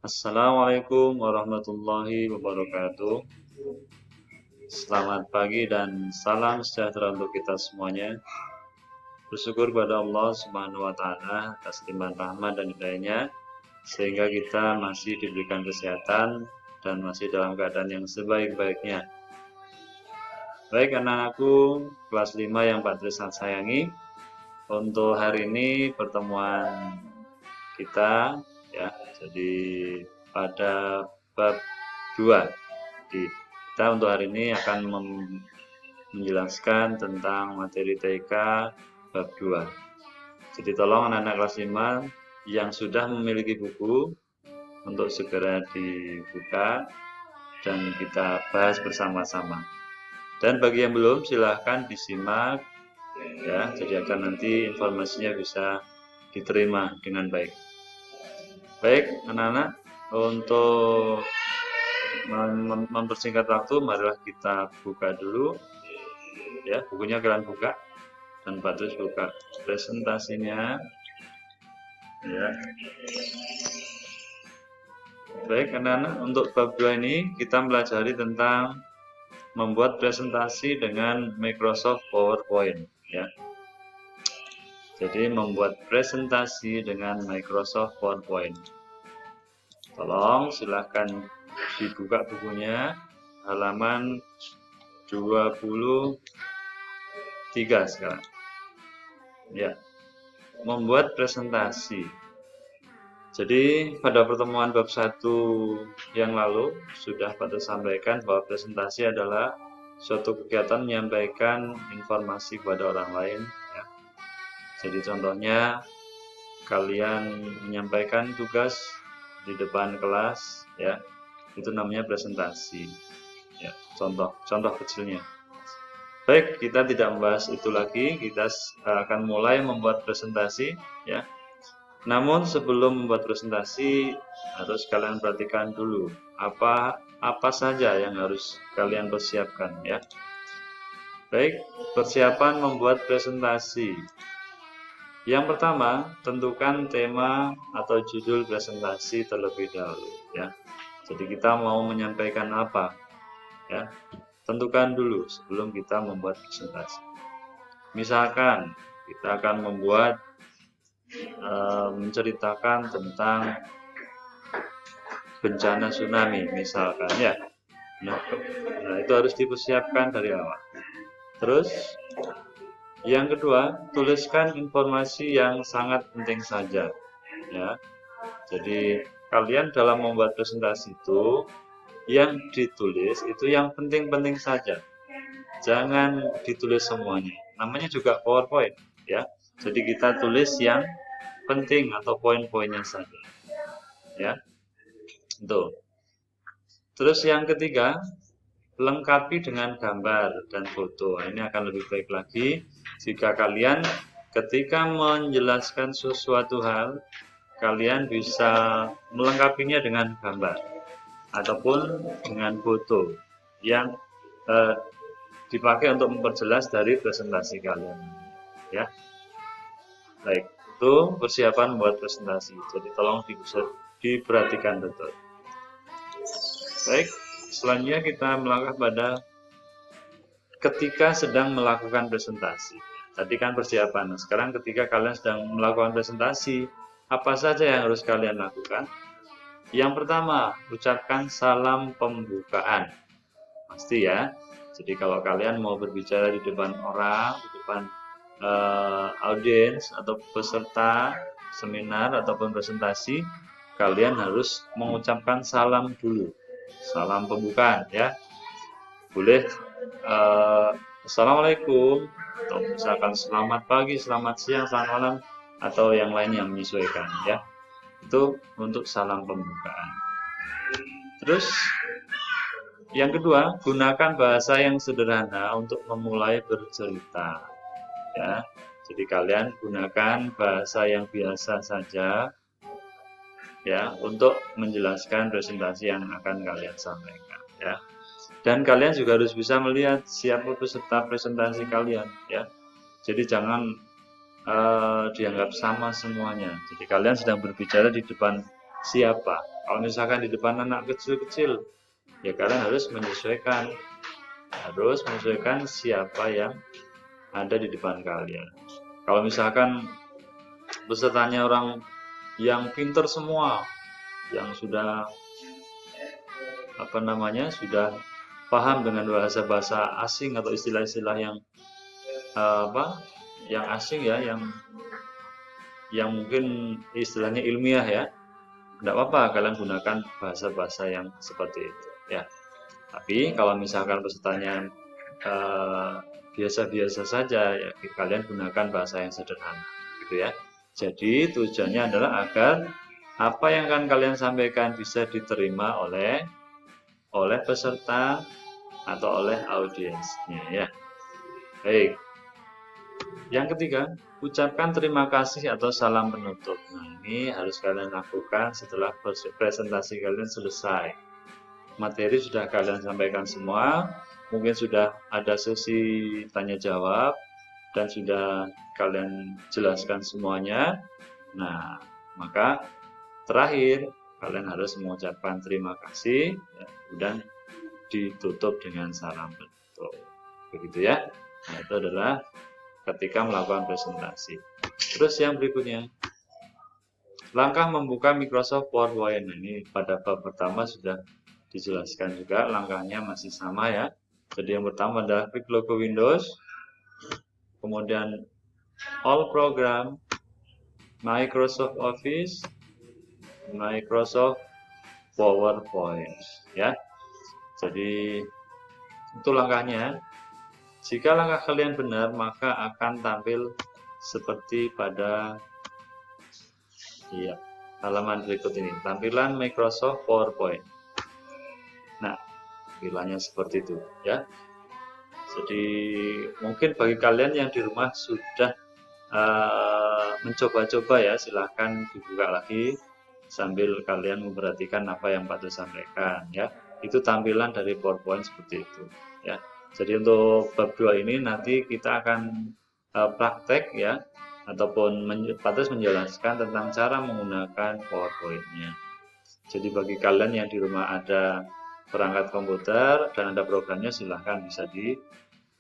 Assalamualaikum warahmatullahi wabarakatuh. Selamat pagi dan salam sejahtera untuk kita semuanya. Bersyukur kepada Allah Subhanahu wa taala atas limpahan rahmat dan hidayahnya sehingga kita masih diberikan kesehatan dan masih dalam keadaan yang sebaik-baiknya. Baik anak-anakku kelas 5 yang Pak Tristan sayangi, untuk hari ini pertemuan kita ya. Jadi pada bab 2. Jadi kita untuk hari ini akan menjelaskan tentang materi TK bab 2. Jadi tolong anak-anak kelas 5 yang sudah memiliki buku untuk segera dibuka dan kita bahas bersama-sama. Dan bagi yang belum silahkan disimak ya, jadi akan nanti informasinya bisa diterima dengan baik. Baik anak-anak, untuk mempersingkat waktu, marilah kita buka dulu ya, bukunya kalian buka dan Pak Tris buka presentasinya ya. Baik anak-anak, untuk bab 2 ini kita pelajari tentang membuat presentasi dengan Microsoft PowerPoint ya. Jadi membuat presentasi dengan Microsoft PowerPoint. Tolong silahkan dibuka bukunya halaman 23 sekarang. Ya, membuat presentasi. Jadi pada pertemuan bab 1 yang lalu sudah Pak sampaikan bahwa presentasi adalah suatu kegiatan menyampaikan informasi kepada orang lain ya. Jadi contohnya kalian menyampaikan tugas di depan kelas ya, itu namanya presentasi ya, contoh kecilnya. Baik, kita tidak membahas itu lagi, kita akan mulai membuat presentasi ya. Namun sebelum membuat presentasi harus kalian perhatikan dulu apa saja yang harus kalian persiapkan ya. Baik, persiapan membuat presentasi. Yang pertama, tentukan tema atau judul presentasi terlebih dahulu ya. Jadi kita mau menyampaikan apa ya, tentukan dulu sebelum kita membuat presentasi. Misalkan kita akan membuat menceritakan tentang bencana tsunami misalkan ya. Nah, itu harus dipersiapkan dari awal. Terus yang kedua, tuliskan informasi yang sangat penting saja ya. Jadi kalian dalam membuat presentasi itu yang ditulis itu yang penting-penting saja. Jangan ditulis semuanya. Namanya juga PowerPoint ya. Jadi kita tulis yang penting atau poin-poinnya saja. Ya. Tuh. Terus yang ketiga, lengkapi dengan gambar dan foto. Ini akan lebih baik lagi jika kalian ketika menjelaskan sesuatu hal, kalian bisa melengkapinya dengan gambar ataupun dengan foto yang dipakai untuk memperjelas dari presentasi kalian. Ya, baik. Itu persiapan membuat presentasi. Jadi tolong diperhatikan betul. Baik, selanjutnya kita melangkah pada ketika sedang melakukan presentasi. Tadi kan persiapan. Sekarang ketika kalian sedang melakukan presentasi, apa saja yang harus kalian lakukan? Yang pertama, ucapkan salam pembukaan. Pasti ya. Jadi kalau kalian mau berbicara di depan orang, di depan audiens atau peserta seminar ataupun presentasi, kalian harus mengucapkan salam dulu. Salam pembukaan ya. Boleh Assalamualaikum, atau misalkan selamat pagi, selamat siang, selamat malam, atau yang lain yang menyesuaikan ya. Itu untuk salam pembukaan. Terus yang kedua, gunakan bahasa yang sederhana untuk memulai bercerita ya. Jadi kalian gunakan bahasa yang biasa saja ya untuk menjelaskan presentasi yang akan kalian sampaikan ya. Dan kalian juga harus bisa melihat siapa peserta presentasi kalian ya. Jadi jangan dianggap sama semuanya. Jadi kalian sedang berbicara di depan siapa. Kalau misalkan di depan anak kecil-kecil, ya kalian harus menyesuaikan siapa yang ada di depan kalian. Kalau misalkan pesertanya orang yang pinter semua, yang sudah sudah paham dengan bahasa-bahasa asing atau istilah-istilah yang yang asing ya, yang mungkin istilahnya ilmiah ya, tidak apa-apa kalian gunakan bahasa-bahasa yang seperti itu ya. Tapi kalau misalkan pesertanya biasa-biasa saja ya, kalian gunakan bahasa yang sederhana gitu ya. Jadi tujuannya adalah agar apa yang akan kalian sampaikan bisa diterima oleh peserta atau oleh audiensnya ya. Baik. Yang ketiga, ucapkan terima kasih atau salam penutup. Nah, ini harus kalian lakukan setelah presentasi kalian selesai. Materi sudah kalian sampaikan semua, mungkin sudah ada sesi tanya jawab dan sudah kalian jelaskan semuanya. Nah, maka terakhir kalian harus mengucapkan terima kasih ya, dan ditutup dengan salam penutup. Begitu ya. Nah, itu adalah ketika melakukan presentasi. Terus yang berikutnya, langkah membuka Microsoft PowerPoint. Ini pada bab pertama sudah dijelaskan juga, langkahnya masih sama ya. Jadi yang pertama adalah klik logo Windows, kemudian All Program, Microsoft Office, Microsoft PowerPoint ya. Jadi itu langkahnya. Jika langkah kalian benar, maka akan tampil seperti pada halaman berikut ini, tampilan Microsoft PowerPoint. Nah, tampilannya seperti itu ya. Jadi mungkin bagi kalian yang di rumah sudah mencoba-coba ya, silahkan dibuka lagi sambil kalian memperhatikan apa yang Pak Tu sampaikan ya. Itu tampilan dari PowerPoint seperti itu ya. Jadi untuk bab 2 ini nanti kita akan praktek ya, ataupun Pak Tu menjelaskan tentang cara menggunakan PowerPoint-nya. Jadi bagi kalian yang di rumah ada perangkat komputer dan ada programnya, silahkan bisa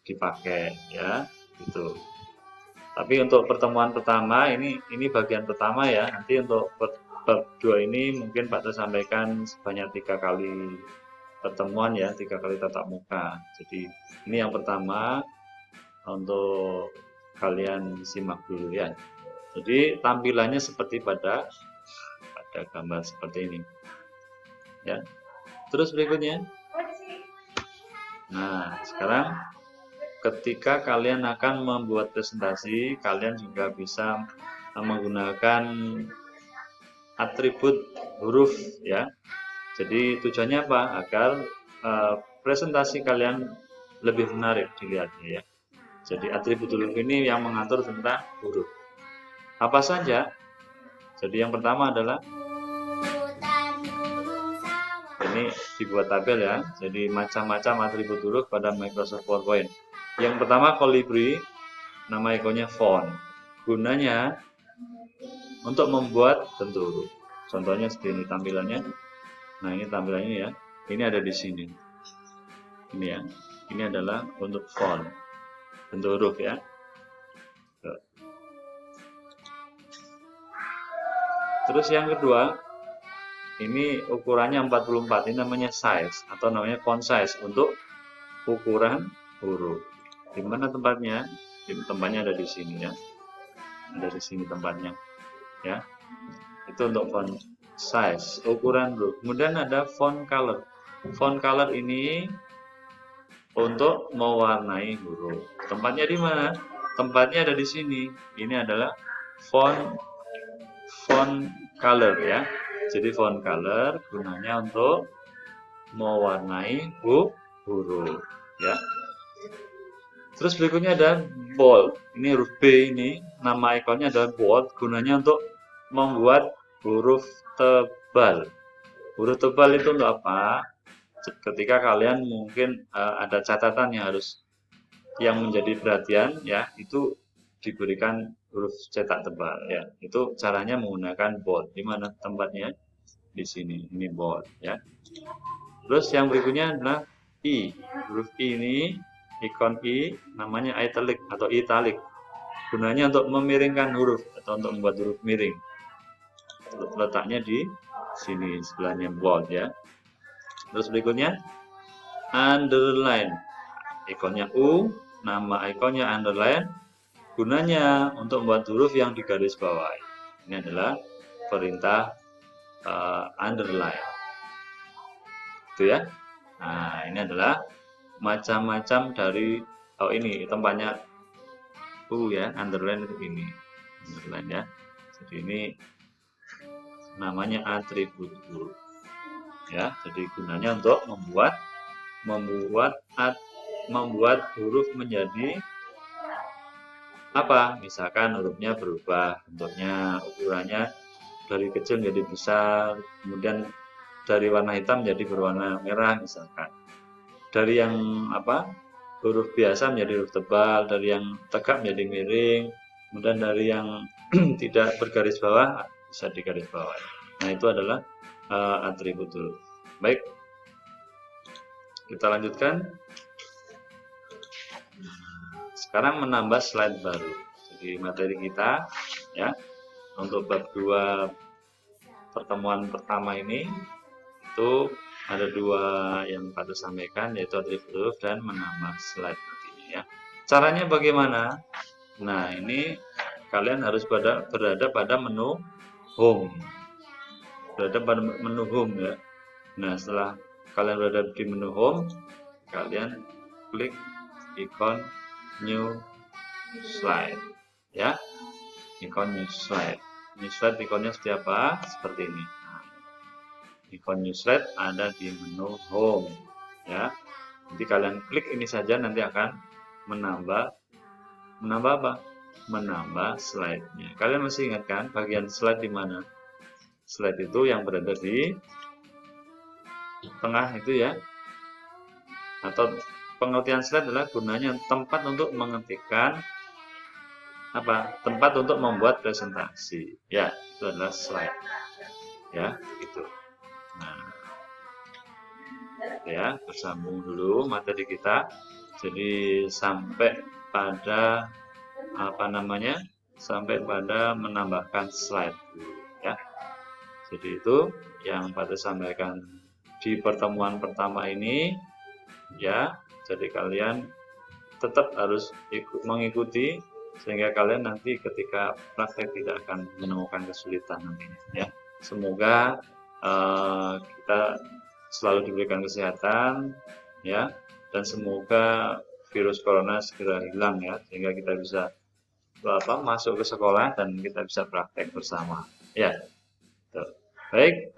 dipakai ya, gitu. Tapi untuk pertemuan pertama ini bagian pertama ya. Nanti untuk bab 2 ini mungkin Pak Tu sampaikan sebanyak 3 kali pertemuan ya, 3 kali tatap muka. Jadi ini yang pertama untuk kalian simak dulu ya. Jadi tampilannya seperti pada gambar seperti ini ya. Terus berikutnya, nah sekarang ketika kalian akan membuat presentasi, kalian juga bisa menggunakan atribut huruf ya. Jadi tujuannya apa? Agar presentasi kalian lebih menarik dilihatnya ya. Jadi atribut huruf ini yang mengatur tentang huruf. Apa saja? Jadi yang pertama adalah ini dibuat tabel ya. Jadi macam-macam atribut huruf pada Microsoft PowerPoint. Yang pertama kolibri, nama ikonnya font. Gunanya untuk membuat bentuk huruf. Contohnya seperti ini tampilannya. Nah, ini tampilannya ya. Ini ada di sini. Ini ya. Ini adalah untuk font, bentuk huruf ya. Terus yang kedua, ini ukurannya 44. Ini namanya size atau namanya font size untuk ukuran huruf. Di mana tempatnya? Tempatnya ada di sini ya. Ada di sini tempatnya. Ya. Itu untuk font size, ukuran huruf. Kemudian ada font color. Font color ini untuk mewarnai huruf. Tempatnya di mana? Tempatnya ada di sini. Ini adalah font color ya. Jadi font color gunanya untuk mewarnai huruf ya. Terus berikutnya ada bold. Ini huruf B ini, nama ikonnya adalah bold, gunanya untuk membuat huruf tebal. Huruf tebal itu untuk apa? Ketika kalian mungkin ada catatan yang menjadi perhatian ya, itu diberikan huruf cetak tebal ya. Itu caranya menggunakan bold. Di mana tempatnya? di sini, ini bold ya. Terus yang berikutnya adalah I. Huruf I ini, ikon I namanya italic atau italic. Gunanya untuk memiringkan huruf atau untuk membuat huruf miring. Letaknya di sini sebelahnya bold ya. Terus berikutnya underline. Ikonnya U, nama ikonnya underline. Gunanya untuk membuat huruf yang digaris bawahi. Ini adalah perintah underline. Itu ya. Nah, ini adalah macam-macam dari ini tempatnya U ya, underline itu ini. Underline ya. Jadi ini namanya atribut huruf. Ya, jadi gunanya untuk membuat huruf menjadi apa? Misalkan hurufnya berubah bentuknya, ukurannya dari kecil menjadi besar, kemudian dari warna hitam menjadi berwarna merah misalkan. Dari yang huruf biasa menjadi huruf tebal, dari yang tegak menjadi miring, kemudian dari yang tidak bergaris bawah bisa digaris bawah. Nah, itu adalah atribut huruf. Baik, kita lanjutkan. Sekarang menambah slide baru. Jadi materi kita ya untuk bab 2 pertemuan pertama ini itu ada 2 yang patut sampaikan, yaitu atribut huruf dan menambah slide nantinya ya. Caranya bagaimana? Nah, ini kalian harus berada pada menu home. Berada pada menu home ya. Nah, setelah kalian berada di menu home, kalian klik ikon new slide ya. Ikon new slide. New slide ikonnya seperti apa? Seperti ini. Nah, ikon new slide ada di menu home ya. Nanti kalian klik ini saja, nanti akan menambah apa? Menambah slide-nya. Kalian masih ingat kan bagian slide di mana? Slide itu yang berada di tengah itu ya. Atau pengertian slide adalah gunanya tempat untuk mengetikkan tempat untuk membuat presentasi. Ya, itu adalah slide. Ya, gitu. Nah, ya, bersambung dulu materi kita. Jadi sampai pada sampai pada menambahkan slide dulu ya. Jadi itu yang patut sampaikan di pertemuan pertama ini ya. Jadi kalian tetap harus mengikuti sehingga kalian nanti ketika praktek tidak akan menemukan kesulitan nantinya ya. Semoga kita selalu diberikan kesehatan ya, dan semoga virus corona segera hilang ya, sehingga kita bisa masuk ke sekolah dan kita bisa praktek bersama ya. Baik,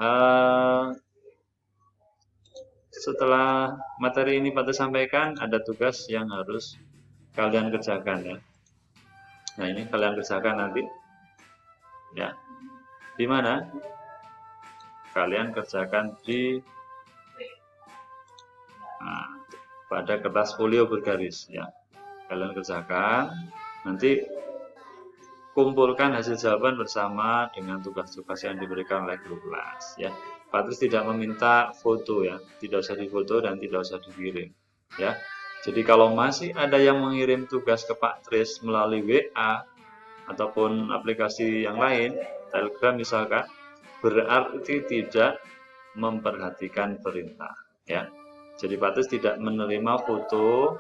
setelah materi ini patut sampaikan, ada tugas yang harus kalian kerjakan ya. Nah, ini kalian kerjakan nanti ya. Di mana? Kalian kerjakan di pada kertas folio bergaris ya. Kalian kerjakan, nanti kumpulkan hasil jawaban bersama dengan tugas-tugas yang diberikan oleh guru kelas ya. Patris tidak meminta foto ya, tidak usah difoto dan tidak usah dikirim ya. Jadi kalau masih ada yang mengirim tugas ke Pak Tris melalui WA ataupun aplikasi yang lain, Telegram misalkan, berarti tidak memperhatikan perintah ya. Jadi Pak Tris tidak menerima foto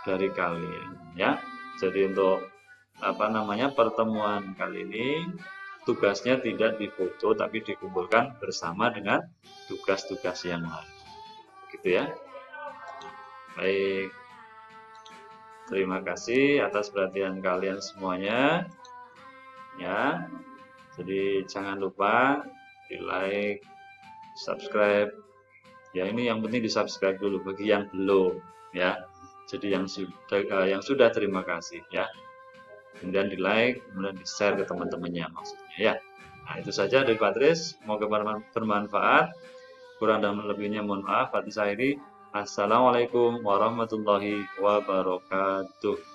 dari kalian ya. Jadi untuk pertemuan kali ini tugasnya tidak difoto tapi dikumpulkan bersama dengan tugas-tugas yang lain. Gitu ya. Baik. Terima kasih atas perhatian kalian semuanya. Ya. Jadi jangan lupa di-like, subscribe. Ya, ini yang penting di-subscribe dulu bagi yang belum ya. Jadi yang sudah terima kasih ya. Kemudian di-like, kemudian di-share ke teman-temannya maksudnya ya. Nah, itu saja dari Patris, semoga bermanfaat. Kurang dan lebihnya mohon maaf. Patris akhiri. Assalamualaikum warahmatullahi wabarakatuh.